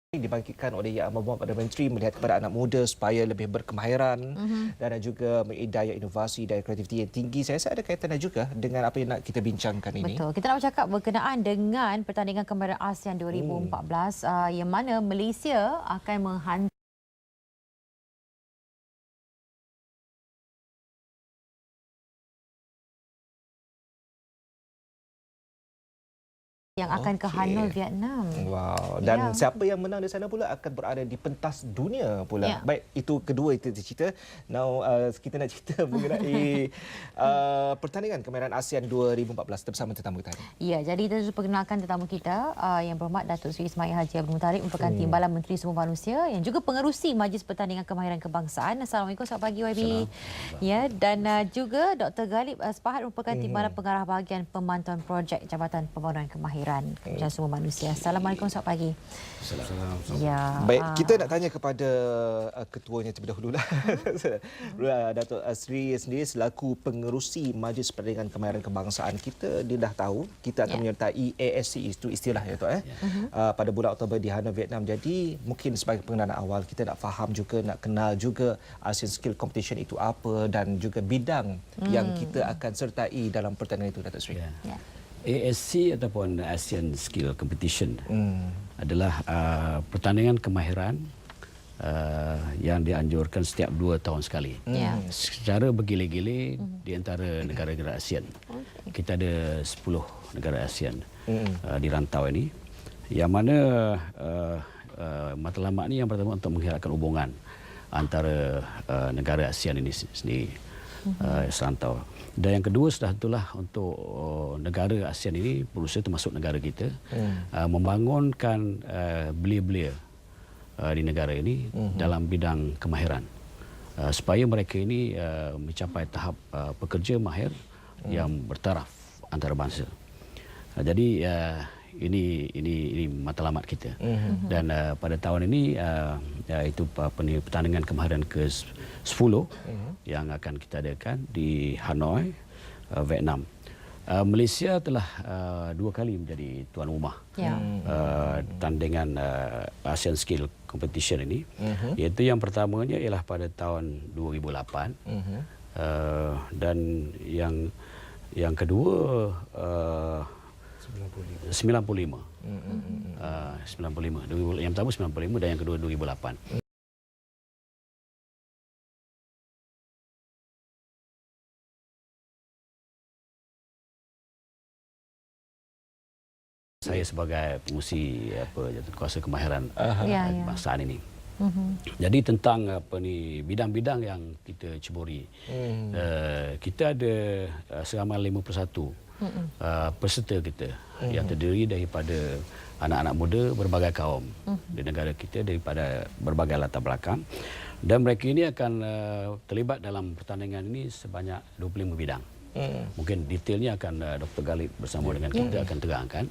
dibangkitkan oleh Yang Amat Perdana Menteri melihat kepada anak muda supaya lebih berkemahiran dan juga mengedaya inovasi dan kreativiti yang tinggi. Saya rasa ada kaitannya juga dengan apa yang nak kita bincangkan ini. Betul. Kita nak bercakap berkenaan dengan pertandingan kemahiran ASEAN 2014 yang mana Malaysia akan menghantar yang akan ke Hanoi, Vietnam. Wow. Dan siapa yang menang di sana pula akan berada di pentas dunia pula. Baik, itu kedua itu cerita. Now kita nak cerita mengenai pertandingan kemahiran ASEAN 2014 bersama tetamu kita. Ya, jadi kita sudah perkenalkan tetamu kita yang berhormat Datuk Seri Ismail Haji Abdul Muttalib merupakan Timbalan Menteri Sumber Manusia yang juga pengerusi Majlis Pertandingan Kemahiran Kebangsaan. Assalamualaikum, selamat pagi YB. Ya, dan juga Dr. Galib Spahat merupakan Timbalan Pengarah Bahagian Pemantauan Projek Jabatan Pembangunan Kemahiran Kementerian Sumber Manusia. Assalamualaikum, selamat pagi. Assalamualaikum. Ya. Baik, kita nak tanya kepada ketuanya terlebih dahululah. Datuk Sri sendiri selaku pengerusi Majlis Pertandingan Kemahiran Kebangsaan, kita dia dah tahu kita akan menyertai ASC, itu istilah ya Tok pada bulan Oktober di Hanoi, Vietnam. Jadi mungkin sebagai pengenalan awal kita nak faham juga, nak kenal juga ASEAN Skill Competition itu apa dan juga bidang yang kita akan sertai dalam pertandingan itu, Datuk Sri. ASC ataupun ASEAN Skill Competition adalah pertandingan kemahiran yang dianjurkan setiap 2 tahun sekali. Secara bergilir-gilir di antara negara-negara ASEAN. Kita ada 10 negara ASEAN di rantau ini. Yang mana matlamat ini yang pertama untuk menggerakkan hubungan antara negara ASEAN ini sendiri. Serantau. Dan yang kedua sudah itulah untuk negara ASEAN ini, berusaha termasuk negara kita, membangunkan belia-belia di negara ini dalam bidang kemahiran. Supaya mereka ini mencapai tahap pekerja mahir yang bertaraf antarabangsa. Jadi ini matlamat kita. Dan pada tahun ini itu pertandingan kemahiran ke-10 yang akan kita adakan di Hanoi, Vietnam. Malaysia telah 2 kali menjadi tuan rumah tandingan ASEAN Skill Competition ini. Iaitu yang pertamanya ialah pada tahun 2008 dan yang kedua 95. 95. Yang pertama 95 dan yang kedua 2008. Saya sebagai pengurusi kuasa kemahiran kebangsaan ini. Jadi tentang bidang-bidang yang kita ceburi. Kita ada seramai 51 peserta kita yang terdiri daripada anak-anak muda berbagai kaum di negara kita, daripada berbagai latar belakang, dan mereka ini akan terlibat dalam pertandingan ini sebanyak 25 bidang. Mungkin detailnya akan Dr. Galib bersama dengan kita akan terangkan.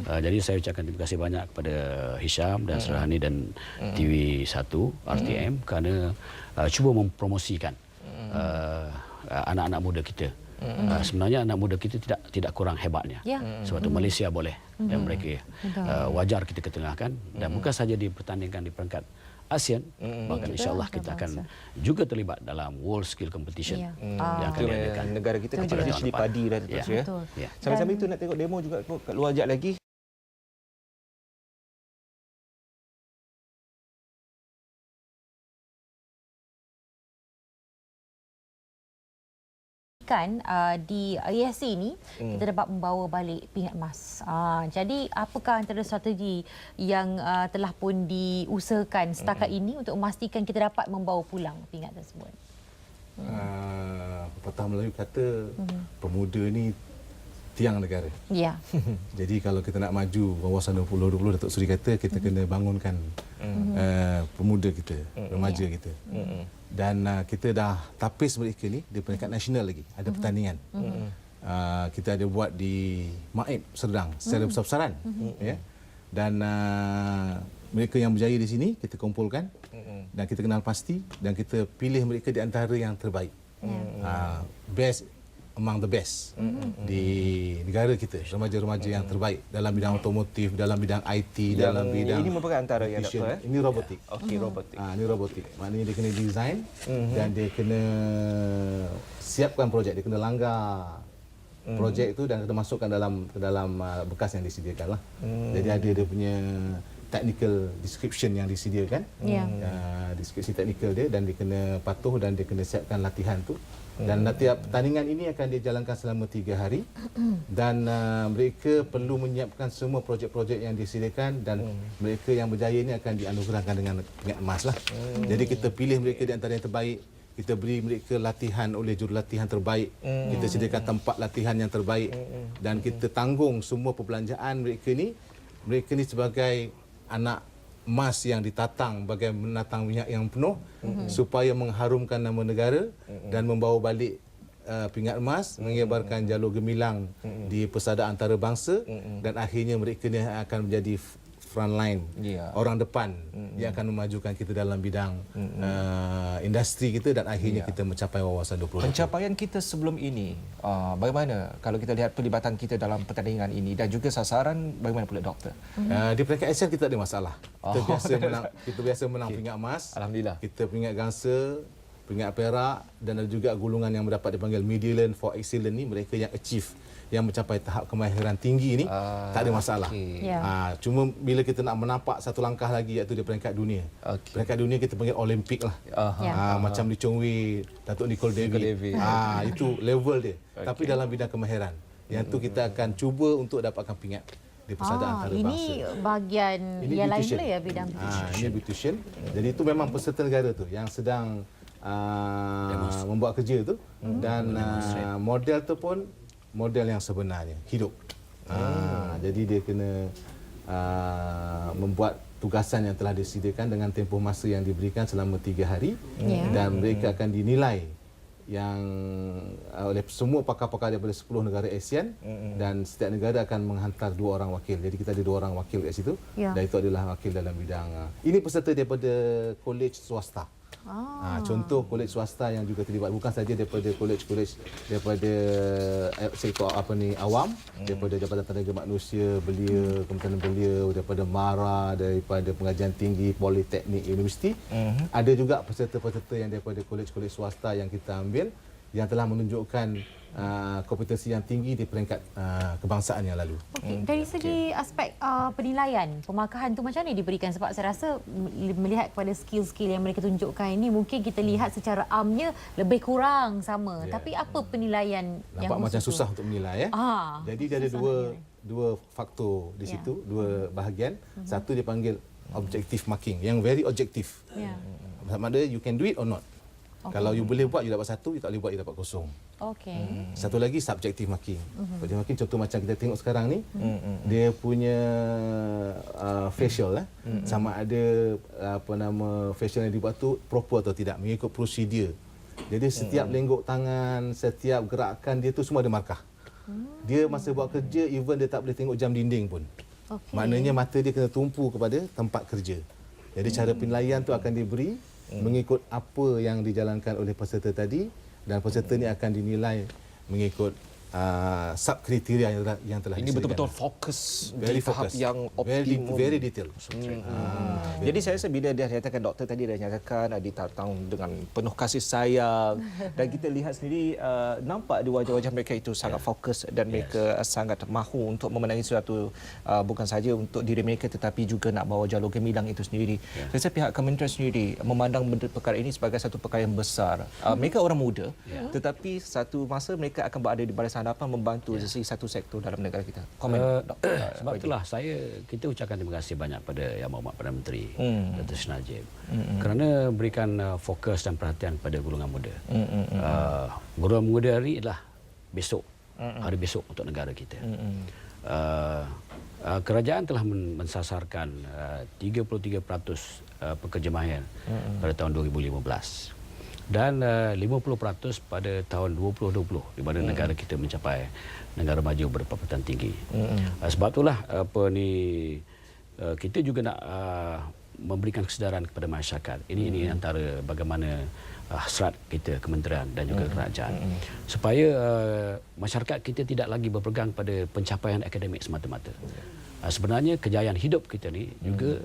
Jadi saya ucapkan terima kasih banyak kepada Hisham dan Serhani dan TV1 RTM kerana cuba mempromosikan anak-anak muda kita. Sebenarnya anak muda kita tidak kurang hebatnya. Sebab itu Malaysia boleh dan mereka wajar kita ketengahkan, dan bukan saja dipertandingkan di peringkat ASEAN, bahkan insya-Allah kita akan juga terlibat dalam World Skill Competition yang akan diadakan. Negara kita kecil di padi dah tu ya. Sambil-sambil itu nak tengok demo juga kat luar jap lagi. Di ASC ini kita dapat membawa balik pingat emas. Jadi apakah antara strategi yang telah pun diusahakan setakat ini untuk memastikan kita dapat membawa pulang pingat tersebut? Pepatah Melayu kata pemuda ni tiang negara. Jadi kalau kita nak maju kawasan 2020, Datuk Seri kata kita kena bangunkan pemuda kita, remaja kita. Dan kita dah tapis mereka ni di peringkat nasional lagi. Ada pertandingan. Kita ada buat di Maib, Serdang secara besar-besaran. Dan mereka yang berjaya di sini kita kumpulkan dan kita kenal pasti dan kita pilih mereka di antara yang terbaik. Best among the best di negara kita, remaja-remaja yang terbaik dalam bidang otomotif, dalam bidang IT, dalam bidang ini merupakan antara ya doktor. Ini robotik. Okey, robotik. Ini robotik. Maknanya dia kena design dan dia kena siapkan projek, dia kena langgar projek itu dan kena masukkan dalam bekas yang disediakan lah. Jadi ada dia punya technical description yang disediakan, deskripsi teknikal dia, dan dia kena patuh dan dia kena siapkan latihan tu. Dan tiap pertandingan ini akan dijalankan selama 3 hari dan mereka perlu menyiapkan semua projek-projek yang disediakan dan mereka yang berjaya ini akan dianugerahkan dengan pingat emas lah. Jadi kita pilih mereka di antara yang terbaik, kita beri mereka latihan oleh jurulatih terbaik, kita sediakan tempat latihan yang terbaik dan kita tanggung semua perbelanjaan mereka ni sebagai anak emas yang ditatang bagai menatang minyak yang penuh supaya mengharumkan nama negara dan membawa balik pingat emas, mengibarkan jalur gemilang di persada antarabangsa dan akhirnya mereka ni akan menjadi frontline, orang depan yang akan memajukan kita dalam bidang industri kita dan akhirnya kita mencapai wawasan 20. Pencapaian kita sebelum ini, bagaimana kalau kita lihat pelibatan kita dalam pertandingan ini dan juga sasaran, bagaimana pula doktor? Di peringkat ASEAN kita tak ada masalah. Kita biasa menang pingat emas. Alhamdulillah. Kita pingat gangsa, pingat perak dan ada juga gulungan yang mendapat dipanggil Medallion for Excellence ni, mereka yang achieve, yang mencapai tahap kemahiran tinggi ni, tak ada masalah. Cuma bila kita nak menapak satu langkah lagi iaitu di peringkat dunia. Peringkat dunia kita panggil Olimpik lah. Macam Lee Chong Wei, Datuk Nicole David. Itu level dia. Tapi dalam bidang kemahiran. Yang tu kita akan cuba untuk dapatkan pingat di persada antarabangsa. Ini bahagian yang lain pula ya, bidang beautician. Ini beautician. Jadi itu memang peserta negara tu yang sedang membuat kerja tu dan model tu pun model yang sebenarnya hidup. Jadi dia kena membuat tugasan yang telah disediakan dengan tempoh masa yang diberikan selama 3 hari dan mereka akan dinilai yang oleh semua pakar-pakar daripada 10 negara ASEAN dan setiap negara akan menghantar 2 orang wakil. Jadi kita ada 2 orang wakil kat situ dan itu adalah wakil dalam bidang ini peserta daripada kolej swasta. Contoh kolej swasta yang juga terlibat bukan saja daripada kolej-kolej daripada sektor awam, daripada Jabatan Tenaga Manusia, Belia, Kementerian Belia, daripada MARA, daripada Pengajian Tinggi, Politeknik, Universiti. Ada juga peserta-peserta yang daripada kolej-kolej swasta yang kita ambil yang telah menunjukkan kompetensi yang tinggi di peringkat kebangsaan yang lalu. Dari segi aspek penilaian, pemakahan tu macam mana diberikan? Sebab saya rasa melihat kepada skill-skill yang mereka tunjukkan ini, mungkin kita lihat secara amnya lebih kurang sama. Tapi apa penilaian yang nampak macam susah untuk menilai Jadi dia ada dua faktor di situ, 2 bahagian. Satu dipanggil objective marking, yang very objektif. Maksudnya you can do it or not. Kalau you boleh buat, you dapat 1, you tak boleh buat, you dapat 0. Satu lagi subjective marking. Subjective marking contoh macam kita tengok sekarang ni, dia punya facial sama ada facial yang dibuat tu proper atau tidak, mengikut prosedur. Jadi setiap lenggok tangan, setiap gerakan dia tu semua ada markah. Dia masa buat kerja, even dia tak boleh tengok jam dinding pun. Maknanya mata dia kena tumpu kepada tempat kerja. Jadi cara penilaian tu akan diberi mengikut apa yang dijalankan oleh peserta tadi dan peserta ni akan dinilai mengikut sub-kriteria yang telah disediakan. Ini betul-betul fokus di tahap yang optimum. Very detail. Jadi saya rasa bila dia nyatakan, doktor tadi dah nyatakan ditantang dengan penuh kasih sayang dan kita lihat sendiri nampak di wajah-wajah mereka itu sangat fokus dan mereka sangat mahu untuk memenangi sesuatu, bukan saja untuk diri mereka tetapi juga nak bawa jalur gemilang itu sendiri. Saya rasa pihak Kementerian sendiri memandang perkara ini sebagai satu perkara yang besar. Mereka orang muda tetapi satu masa mereka akan berada di barisan hadapan membantu satu sektor dalam negara kita. Komen sebab itulah kita ucapkan terima kasih banyak pada Yang Berhormat Perdana Menteri Datuk Seri Najib kerana berikan fokus dan perhatian pada golongan muda. Golongan muda hari adalah besok, hari besok untuk negara kita. Kerajaan telah mensasarkan 33% pekerja mahir pada tahun 2015. Dan 50% pada tahun 2020 di mana negara kita mencapai negara maju berpendapatan tinggi. Sebab itulah kita juga nak memberikan kesedaran kepada masyarakat. Ini antara bagaimana hasrat kita kementerian dan juga kerajaan supaya masyarakat kita tidak lagi berpegang pada pencapaian akademik semata-mata. Sebenarnya kejayaan hidup kita ni juga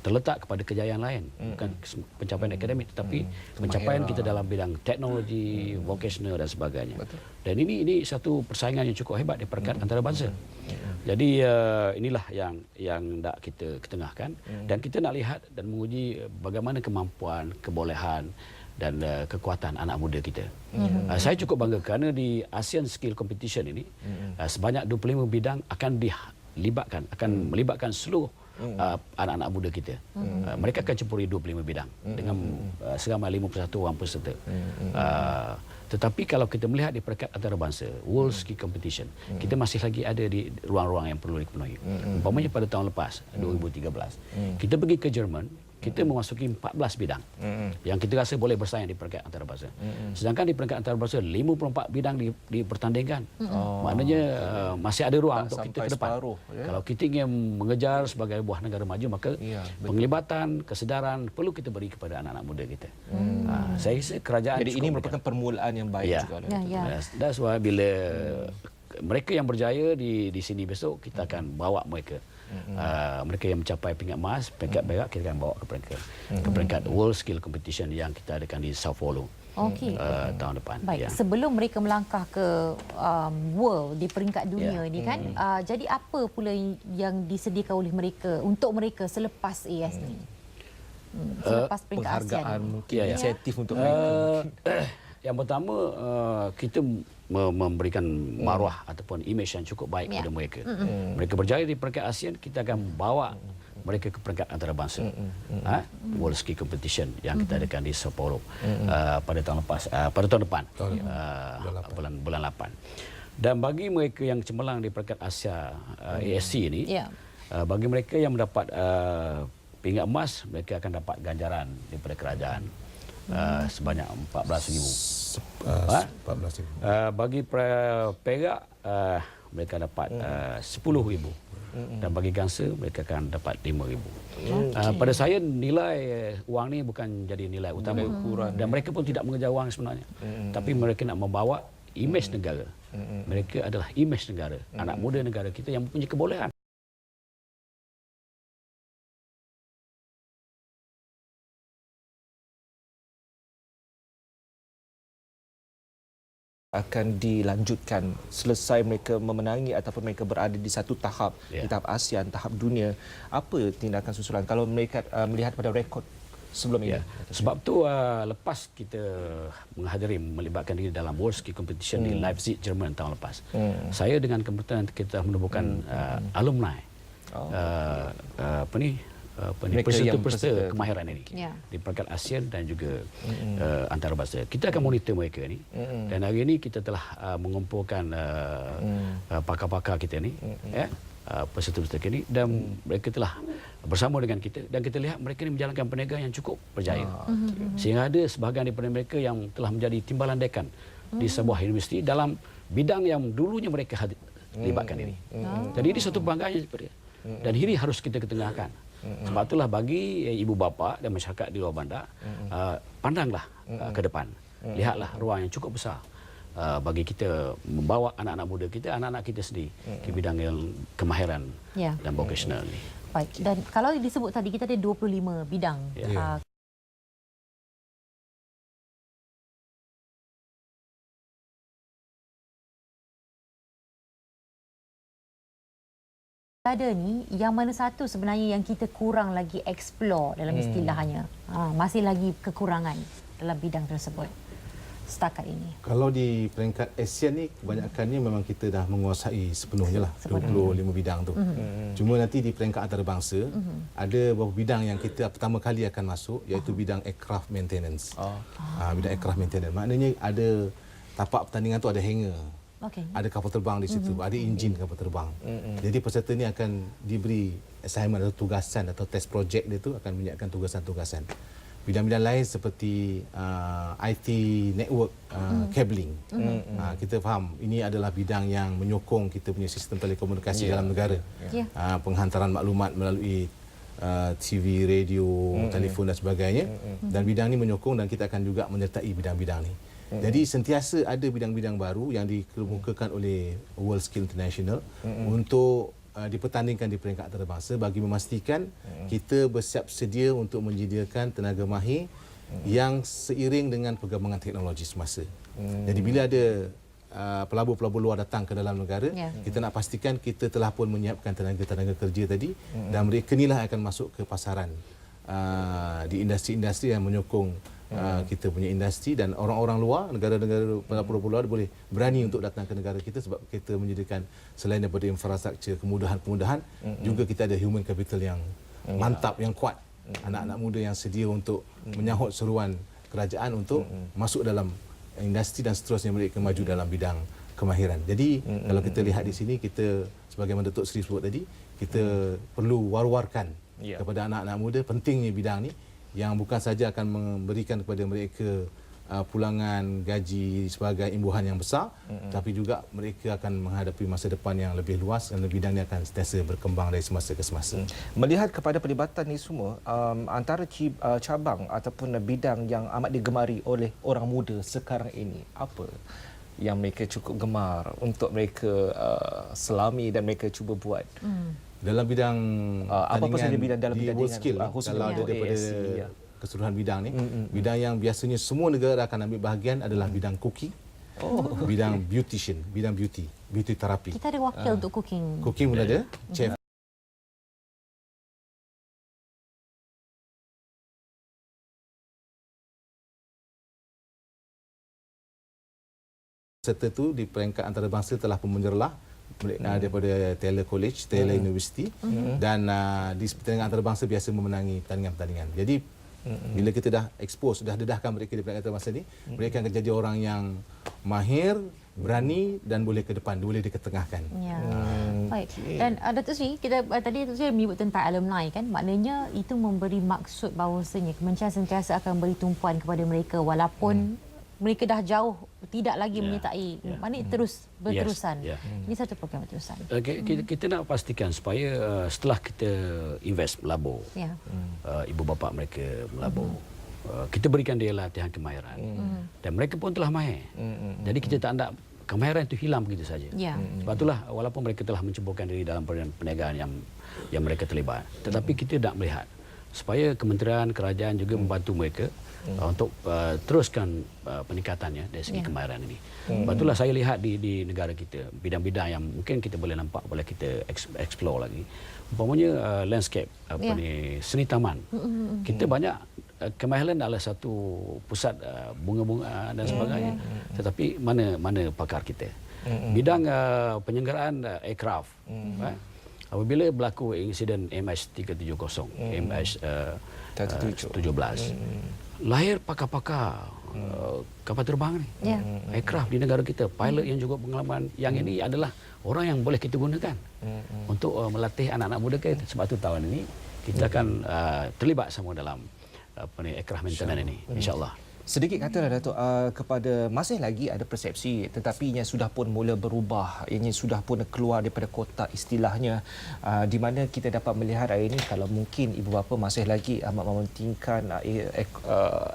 terletak kepada kejayaan lain, bukan pencapaian akademik tetapi pencapaian kita dalam bidang teknologi, vocational dan sebagainya. Dan ini satu persaingan yang cukup hebat di peringkat antarabangsa. Jadi inilah yang nak kita ketengahkan dan kita nak lihat dan menguji bagaimana kemampuan, kebolehan dan kekuatan anak muda kita. Saya cukup bangga kerana di ASEAN Skill Competition ini sebanyak 25 bidang akan melibatkan seluruh anak-anak muda kita. Mereka akan campuri 25 bidang dengan seramai 51 orang peserta. Tetapi kalau kita melihat di peringkat antarabangsa, World Ski Competition, kita masih lagi ada di ruang-ruang yang perlu dipenuhi. Umpamanya pada tahun lepas, 2013, kita pergi ke Jerman, kita memasuki 14 bidang yang kita rasa boleh bersaing di peringkat antarabangsa. Sedangkan di peringkat antarabangsa 54 bidang dipertandingkan. Maknanya masih ada ruang untuk kita ke depan. Kalau kita ingin mengejar sebagai buah negara maju, maka penglibatan, kesedaran perlu kita beri kepada anak-anak muda kita. Saya rasa kerajaan. Jadi ini merupakan permulaan yang baik juga. That's why bila mereka yang berjaya di sini besok, kita akan bawa mereka. Mereka yang mencapai peringkat emas, peringkat perak, kita akan bawa ke peringkat World Skill Competition yang kita adakan di Sao Paulo tahun depan. Baik, sebelum mereka melangkah ke world di peringkat dunia ini kan, jadi apa pula yang disediakan oleh mereka untuk mereka selepas AS ni? Selepas peringkat penghargaan ASEAN. mungkin inisiatif untuk mereka. Yang pertama, kita memberikan maruah ataupun imej yang cukup baik kepada mereka. Mereka berjaya di peringkat ASEAN, kita akan bawa mereka ke peringkat antarabangsa. World Ski Competition yang kita adakan di Sao Paulo pada tahun depan, bulan 8. Dan bagi mereka yang cemerlang di peringkat Asia ASC ini, bagi mereka yang mendapat peringkat emas, mereka akan dapat ganjaran daripada kerajaan sebanyak 14,000. 14,000. Bagi perak mereka dapat 10,000 dan bagi gangsa mereka akan dapat 5,000. Pada saya nilai wang ni bukan jadi nilai utama dan mereka pun tidak mengejar wang sebenarnya, tapi mereka nak membawa imej negara. Mereka adalah imej negara, anak muda negara kita yang mempunyai kebolehan. Akan dilanjutkan selesai mereka memenangi ataupun mereka berada di satu tahap, di tahap ASEAN, tahap dunia. Apa tindakan susulan kalau mereka melihat pada rekod sebelum ini? Sebab tu lepas kita melibatkan diri dalam World Ski Competition di Leipzig, Jerman tahun lepas, saya dengan kementerian kita menubuhkan alumni peserta-peserta kemahiran ini di peringkat ASEAN dan juga antarabangsa. Kita akan monitor mereka ni dan hari ini kita telah mengumpulkan pakar-pakar kita ni, peserta-peserta ini, dan mereka telah bersama dengan kita dan kita lihat mereka ini menjalankan perniagaan yang cukup berjaya. Sehingga ada sebahagian daripada mereka yang telah menjadi timbalan dekan di sebuah universiti dalam bidang yang dulunya mereka libatkan diri. Jadi ini satu kebanggaan seperti itu. Dan ini harus kita ketengahkan. Sebab itulah bagi ibu bapa dan masyarakat di luar bandar, pandanglah ke depan. Lihatlah ruang yang cukup besar bagi kita membawa anak-anak muda kita, anak-anak kita sendiri ke bidang yang kemahiran dan vocational ni. Baik, dan kalau disebut tadi kita ada 25 bidang. Ada ni, yang mana satu sebenarnya yang kita kurang lagi explore dalam istilahnya, masih lagi kekurangan dalam bidang tersebut setakat ini? Kalau di peringkat ASEAN ni kebanyakannya memang kita dah menguasai sepenuhnya lah, 25 bidang tu. Cuma nanti di peringkat antarabangsa ada beberapa bidang yang kita pertama kali akan masuk, iaitu bidang aircraft maintenance. Bidang aircraft maintenance maknanya ada tapak pertandingan tu ada hangar. Ada kapal terbang di situ, ada enjin kapal terbang. Jadi peserta ni akan diberi assignment atau tugasan atau test project dia tu akan menyiapkan tugasan-tugasan. Bidang-bidang lain seperti IT network cabling. Kita faham ini adalah bidang yang menyokong kita punya sistem telekomunikasi dalam negara. Penghantaran maklumat melalui TV, radio, telefon dan sebagainya. Dan bidang ini menyokong dan kita akan juga menyertai bidang-bidang ini. Jadi sentiasa ada bidang-bidang baru yang dikemukakan oleh World Skill International untuk dipertandingkan di peringkat antarabangsa bagi memastikan kita bersiap sedia untuk menyediakan tenaga mahir yang seiring dengan perkembangan teknologi semasa. Jadi bila ada pelabur-pelabur luar datang ke dalam negara, kita nak pastikan kita telah pun menyiapkan tenaga-tenaga kerja tadi dan mereka inilah akan masuk ke pasaran di industri-industri yang menyokong kita punya industri, dan orang-orang luar, negara-negara pelabur luar boleh berani untuk datang ke negara kita sebab kita menyediakan selain daripada infrastruktur, kemudahan-kemudahan, juga kita ada human capital yang mantap, yang kuat. Anak-anak muda yang sedia untuk menyahut seruan kerajaan untuk masuk dalam industri dan seterusnya mereka maju dalam bidang kemahiran. Jadi kalau kita lihat di sini, kita sebagaimana Datuk Seri sebut tadi, kita perlu war-warkan kepada anak-anak muda pentingnya bidang ni, yang bukan saja akan memberikan kepada mereka pulangan gaji sebagai imbuhan yang besar, tapi juga mereka akan menghadapi masa depan yang lebih luas dan bidang ini akan sentiasa berkembang dari semasa ke semasa. Melihat kepada pelibatan ini semua, antara cabang ataupun bidang yang amat digemari oleh orang muda sekarang ini, apa yang mereka cukup gemar untuk mereka selami dan mereka cuba buat? Dalam bidang apa saja bidang dalam di bidang World Skill, kalau ada daripada keseluruhan bidang ni, bidang yang biasanya semua negara akan ambil bahagian adalah bidang cooking, bidang beautician, bidang beauty terapi. Kita ada wakil untuk cooking. Cooking pun ada, chef. Serta tu di peringkat antarabangsa telah pun menyerlah daripada Taylor College, Taylor University, dan di pertandingan antarabangsa biasa memenangi pertandingan-pertandingan. Jadi bila kita dah expose, sudah dedahkan mereka di peringkat antarabangsa ni, mereka akan jadi orang yang mahir, berani dan boleh ke depan, boleh diketengahkan. Ya. Baik. Dan Datuk Seri, kita tadi Datuk Seri menyebut tentang alumni kan, maknanya itu memberi maksud bahawasanya kementerian sentiasa akan beri tumpuan kepada mereka walaupun mereka dah jauh tidak lagi menyertai, maknanya terus berterusan. Ini satu program berterusan. Kita nak pastikan supaya setelah kita invest melabur, ibu bapa mereka melabur, kita berikan dia latihan kemahiran, dan mereka pun telah mahir. Jadi kita tak nak kemahiran itu hilang begitu saja. Sebab itulah walaupun mereka telah menceburkan diri dalam perniagaan yang mereka terlibat, tetapi kita nak melihat supaya kementerian, kerajaan juga membantu mereka untuk teruskan peningkatannya dari segi kemahiran ini. Sebab itulah saya lihat di negara kita, bidang-bidang yang mungkin kita boleh nampak, boleh kita explore lagi. Umpamanya landscape, seni taman. Kita banyak, kemahiran adalah satu pusat bunga-bunga dan sebagainya. Tetapi mana pakar kita? Bidang penyelenggaraan aircraft. Apabila berlaku insiden MH370, MH17, lahir pakar-pakar kapal terbang ni, aircraft di negara kita, pilot yang juga pengalaman. Yang ini adalah orang yang boleh kita gunakan untuk melatih anak-anak muda kita. Sebab tu tahun ini kita akan terlibat semua dalam aircraft maintenance ini, insya-Allah. Sedikit katalah Datuk, kepada masih lagi ada persepsi, tetapi yang sudah pun mula berubah, yang sudah pun keluar daripada kotak istilahnya, di mana kita dapat melihat hari ini kalau mungkin ibu bapa masih lagi amat mementingkan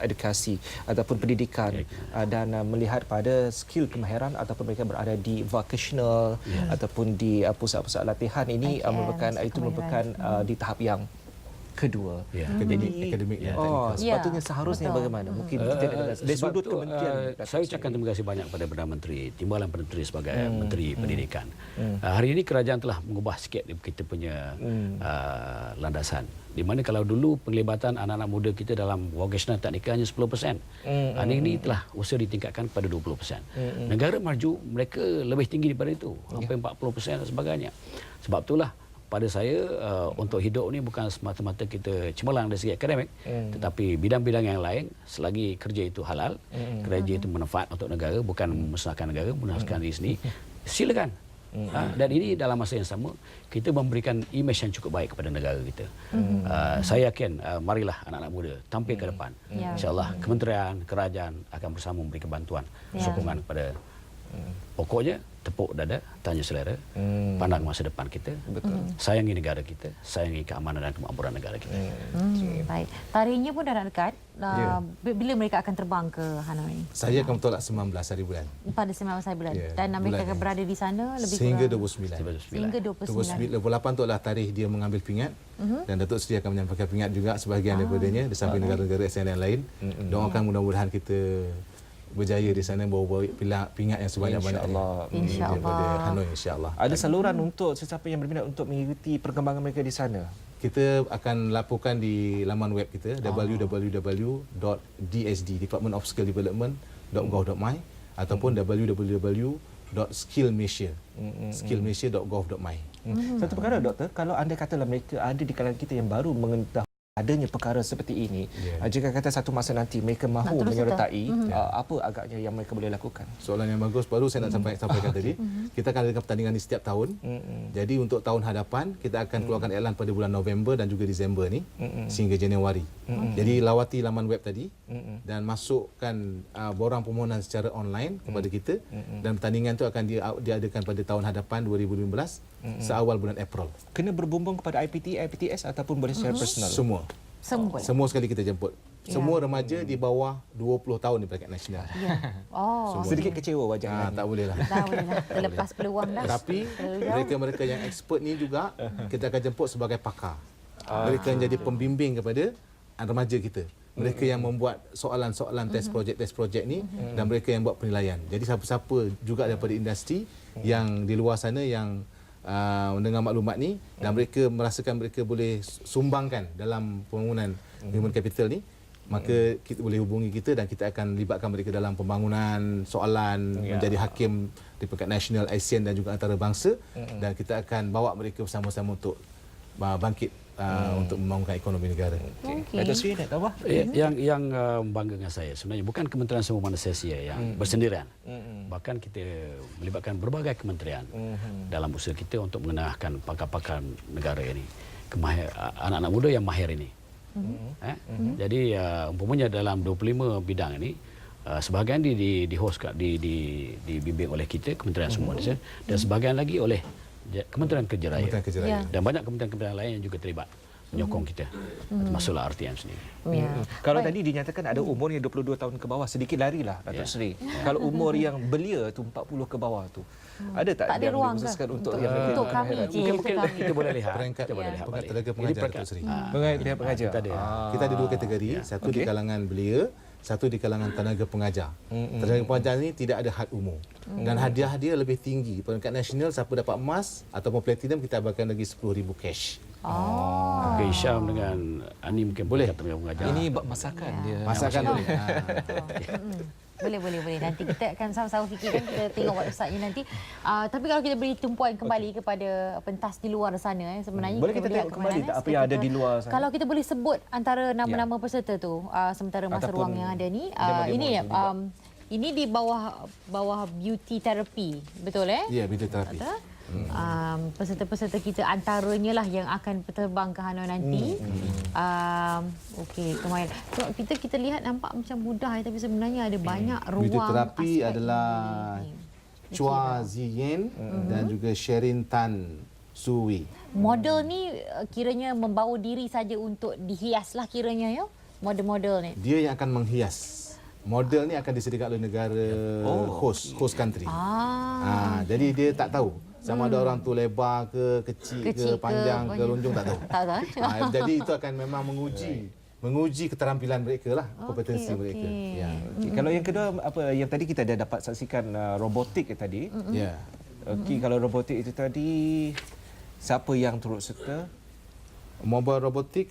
edukasi ataupun pendidikan dan melihat pada skill kemahiran ataupun mereka berada di vocational ataupun di pusat-pusat latihan ini merupakan di tahap yang kedua. Akademik. Sepatutnya seharusnya bagaimana? Mungkin kita dari sudut kementerian. Saya ucapkan terima kasih banyak kepada Perdana Menteri, Timbalan Perdana Menteri sebagai Menteri Pendidikan. Hari ini kerajaan telah mengubah sikit kita punya landasan. Di mana kalau dulu penglibatan anak-anak muda kita dalam vocational teknikal hanya 10%. Hari ini telah usaha ditingkatkan kepada 20%. Negara maju mereka lebih tinggi daripada itu, hampir 40% dan sebagainya. Sebab itulah pada saya untuk hidup ni bukan semata-mata kita cemerlang dari segi akademik, tetapi bidang-bidang yang lain selagi kerja itu halal, kerja itu bermanfaat untuk negara, bukan memusnahkan negara, memusnahkan diri sendiri, silakan. Dan ini dalam masa yang sama kita memberikan imej yang cukup baik kepada negara kita. Saya yakin marilah anak-anak muda tampil ke depan. InsyaAllah kementerian, kerajaan akan bersama memberi bantuan, sokongan kepada pokoknya tepuk dada, tanya selera, pandang masa depan kita, sayangi negara kita, sayangi keamanan dan kemakmuran negara kita. Baik. Tarikhnya pun dah nak dekat. Bila mereka akan terbang ke Hanoi? Saya akan bertolak 19 hari bulan. Pada 19 hari bulan. Dan mereka akan berada di sana lebih sehingga kurang 29. Sehingga 29. 28 itu adalah tarikh dia mengambil pingat dan Datuk Seri akan menyampaikan pingat juga sebahagian daripadanya di samping negara-negara ASEAN yang lain. Doakan mudah-mudahan kita berjaya di sana bawa pingat yang sebanyak-banyaknya daripada Hanoi, insya-Allah. Ada saluran untuk sesiapa yang berminat untuk mengikuti perkembangan mereka di sana? Kita akan laporkan di laman web kita www.dsd Department of Skill Development.gov.my ataupun www.skillmalaysia.gov.my. Satu perkara, Doktor, kalau anda katalah mereka ada di kalangan kita yang baru mengetahui adanya perkara seperti ini, jika kata satu masa nanti mereka mahu menyertai, apa agaknya yang mereka boleh lakukan? Soalan yang bagus. Baru saya nak sampaikan tadi, kita akan adakan pertandingan ini setiap tahun. Jadi untuk tahun hadapan kita akan keluarkan iklan pada bulan November dan juga Disember ni sehingga Januari. Jadi lawati laman web tadi dan masukkan borang permohonan secara online kepada kita, dan pertandingan itu akan diadakan pada tahun hadapan 2015 seawal bulan April. Kena berbumbung kepada IPT, IPTS ataupun boleh secara personal? Semua sekali kita jemput. Semua remaja di bawah 20 tahun di peringkat nasional. Sedikit kecewa wajahnya. Tak boleh lah. Dah boleh dah. Terlepas peluang dah. Tapi mereka-mereka yang expert ni juga kita akan jemput sebagai pakar. Mereka yang jadi pembimbing kepada remaja kita. Mereka yang membuat soalan-soalan test projek ni dan mereka yang buat penilaian. Jadi siapa-siapa juga daripada industri yang di luar sana yang mendengar maklumat ni dan mereka merasakan mereka boleh sumbangkan dalam pembangunan human capital ni, maka kita boleh hubungi kita dan kita akan libatkan mereka dalam pembangunan soalan menjadi hakim di peringkat nasional, ASEAN dan juga antarabangsa, dan kita akan bawa mereka bersama-sama untuk bangkit untuk membangunkan ekonomi negara. Datuk Seri nak tahu apa? Yang membanggakan saya sebenarnya bukan Kementerian Sumber Manusia yang bersendirian. Bahkan kita melibatkan berbagai kementerian dalam usaha kita untuk mengenalkan pakar-pakar negara ini, anak-anak muda yang mahir ini. Jadi umpamanya dalam 25 bidang ini, sebahagian dibimbing oleh kita Kementerian Sumber Manusia dan sebahagian lagi oleh Kementerian Kerja Raya. Dan banyak kementerian lain yang juga terlibat menyokong kita, termasuklah RTM sendiri. Kalau tadi dinyatakan ada umur yang 22 tahun ke bawah, sedikit larilah Datuk Seri. Kalau umur yang belia tu 40 ke bawah tu, ada tak ada yang ruang dikhususkan untuk kami? Mungkin kita boleh lihat. Kita boleh lihat tenaga pengajar Datuk Seri. Pengajar. Kita ada dua kategori, satu di kalangan belia, satu di kalangan tenaga pengajar. Tenaga pengajar ni tidak ada had umur. Dan hadiah dia lebih tinggi. Peringkat nasional siapa dapat emas ataupun platinum kita abarkan lagi 10,000 cash. Okey, Syam dengan Ani mungkin boleh kata pengajar. Ini masakan dia. Masakan boleh. Boleh. Nanti kita akan sama-sama fikirkan, kita tengok website-nya nanti. Tapi kalau kita beri tumpuan kembali kepada pentas di luar sana, sebenarnya boleh kita tengok kembali tak apa yang ada di luar sana? Kalau kita boleh sebut antara nama-nama peserta tu, sementara masa ruang yang ada ni, ini di bawah beauty therapy, betul Ya, beauty therapy. Peserta-peserta kita antaranya lah yang akan terbang ke Hanoi nanti. Okey, kemarin kita lihat nampak macam mudah, tapi sebenarnya ada banyak ruang. Beauty therapy adalah Chua Ziyin dan juga Sherin Tan Suwi. Model ni kiranya membawa diri saja untuk dihias lah kiranya, ya, model-model ni. Dia yang akan menghias. Model ni akan disediakan oleh negara host country. Jadi dia tak tahu sama ada orang tu lebar ke kecil ke panjang ke lonjong, tak tahu. Jadi itu akan memang menguji keterampilan mereka lah, kompetensi mereka. Kalau yang kedua, apa yang tadi kita dah dapat saksikan robotik tadi. Kalau robotik itu tadi, siapa yang turut serta? Mobile robotik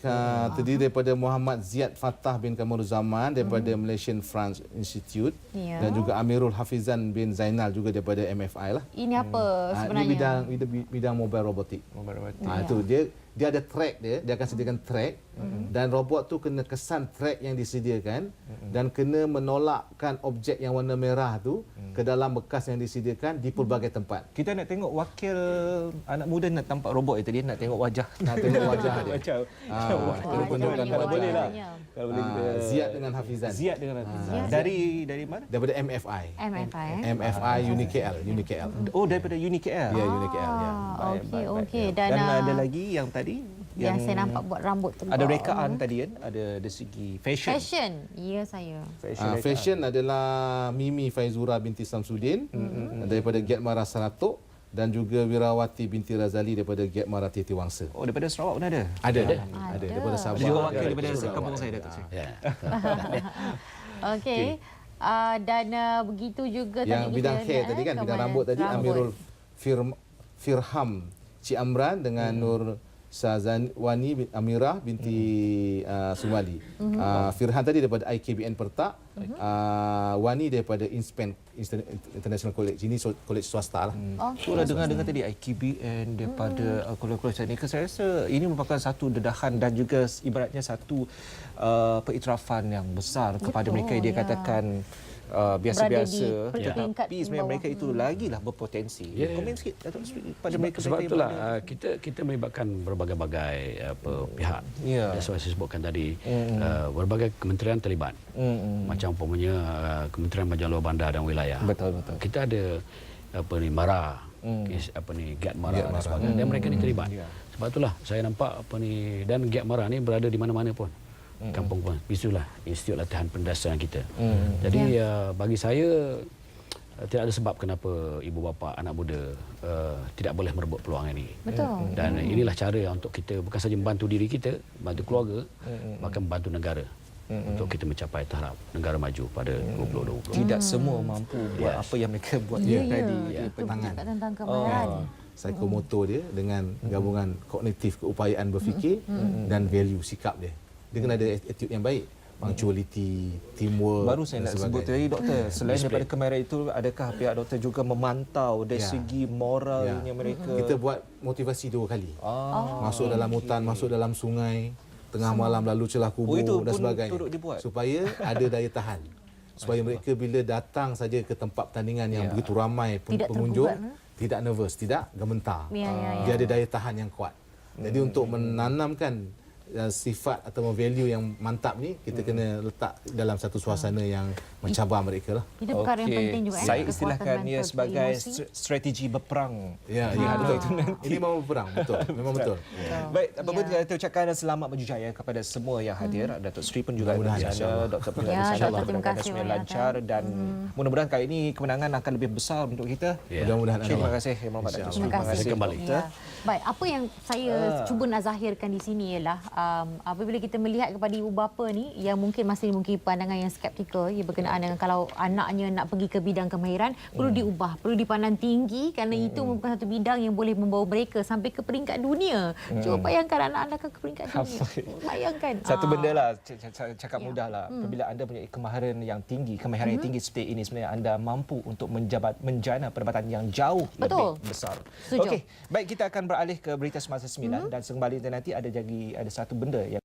terdiri daripada Muhammad Ziad Fattah bin Kamaruzaman daripada Malaysian France Institute dan juga Amirul Hafizan bin Zainal juga daripada MFI lah. Ini apa sebenarnya? Ini bidang mobile robotik. Itu dia ada track dia akan sediakan track dan robot tu kena kesan track yang disediakan dan kena menolakkan objek yang warna merah tu ke dalam bekas yang disediakan di pelbagai tempat. Kita nak tengok wakil anak muda nak tampak robot itu, dia nak tengok wajah. Nak tengok wajah dia. Macam kena tunjukkan kalau wajah. boleh lah. Kalau boleh kita Ziad dengan Hafizan. Ziad dengan Hafizan. Dari mana? Daripada MFI. MFI. UniKL. Oh, daripada UniKL. Ya, UniKL ya. Okey. Dan ada lagi yang tadi yang saya nampak buat rambut tu. ada rekaan tadi kan, ada dari segi fashion. Ya, saya. Fashion adalah Mimi Faizura binti Samsudin daripada Giat Mara Saratok dan juga Wirawati binti Razali daripada Giat Mara Titi Wangsa. Oh, daripada Sarawak pun ada? Ada daripada Sabah. Ada juga wakil daripada kampung saya, Datuk Sri. Ya. Okey. Dan begitu juga Yang tadi bidang kita hair lihat, tadi kan, bidang rambut tadi Amirul Firham Cik Amran dengan Nur Sazwani Amirah binti Sumali. Firhan tadi daripada IKBN Pertak, Wani daripada Inspan International College. Ini kolej swasta lah. Itulah dengar tadi IKBN daripada kolej-kolej ni. Saya rasa ini merupakan satu dedahan dan juga ibaratnya satu pengiktirafan yang besar kepada mereka yang dia katakan biasa-biasa, tapi sebenarnya mereka itu lagilah berpotensi. Komen sikit Datuk Sri pada mereka. Sebab itulah kita melibatkan berbagai-bagai pihak. Seperti saya sebutkan tadi, berbagai kementerian terlibat. Macam umpamanya Kementerian Majuan Luar Bandar dan Wilayah. Betul. Kita ada MARA, Giat Mara dan sebagainya. Dan mereka ni terlibat. Sebab itulah saya nampak dan Giat Mara ni berada di mana-mana pun. Kampung pun. Itulah Institut Latihan Pendasarian kita. Jadi bagi saya tidak ada sebab kenapa ibu bapa anak muda tidak boleh merebut peluang ini. Betul. Dan inilah cara untuk kita bukan saja membantu diri kita, membantu keluarga, bahkan membantu negara untuk kita mencapai tahap negara maju pada 2020. Tidak semua mampu buat apa yang mereka buat tadi. Bertangan tentang kemahiran. Psikomotor dia dengan gabungan kognitif keupayaan berfikir dan value sikap dia. Dia kena ada attitude yang baik, punctuality, teamwork. Baru saya nak sebut tadi doktor, selain daripada kemahiran itu, adakah pihak doktor juga memantau dari segi moralnya mereka? Kita buat motivasi 2 kali. Masuk dalam hutan, masuk dalam sungai, tengah malam lalu celah kubur dan sebagainya. Supaya ada daya tahan. Supaya mereka bila datang saja ke tempat pertandingan yang begitu ramai pengunjung, tidak nervous, tidak gementar. Dia ada daya tahan yang kuat. Jadi untuk menanamkan sifat atau value yang mantap ni, kita kena letak dalam satu suasana yang mencabar mereka lah. Itu perkara yang penting juga. Saya istilahkan ia sebagai strategi berperang. Ya, betul. Ini memang berperang, betul. Memang betul. Baik, apa pun kita ucapkan selamat berjaya kepada semua yang hadir. Datuk Sri pun juga ada di sana, Dr. pun ada di sana. Terima kasih semuanya lancar dan mudah-mudahan kali ini kemenangan akan lebih besar untuk kita. Mudah-mudahan. Terima kasih Datuk Sri. Terima kasih kembali. Baik, apa yang saya cuba nak zahirkan di sini ialah apabila kita melihat kepada ibu bapa ni yang mungkin masih memiliki pandangan yang skeptikal ia berkenaan dengan kalau anaknya nak pergi ke bidang kemahiran perlu diubah, perlu dipandang tinggi kerana itu merupakan satu bidang yang boleh membawa mereka sampai ke peringkat dunia. Cuba bayangkan anak anda ke peringkat dunia. Bayangkan. Satu benda lah, cakap mudah lah. Apabila anda punya kemahiran yang tinggi seperti ini, sebenarnya anda mampu untuk menjana perdebatan yang jauh lebih besar. Okey, baik, kita akan beralih ke berita semasa 9 dan kembali nanti ada satu benda yang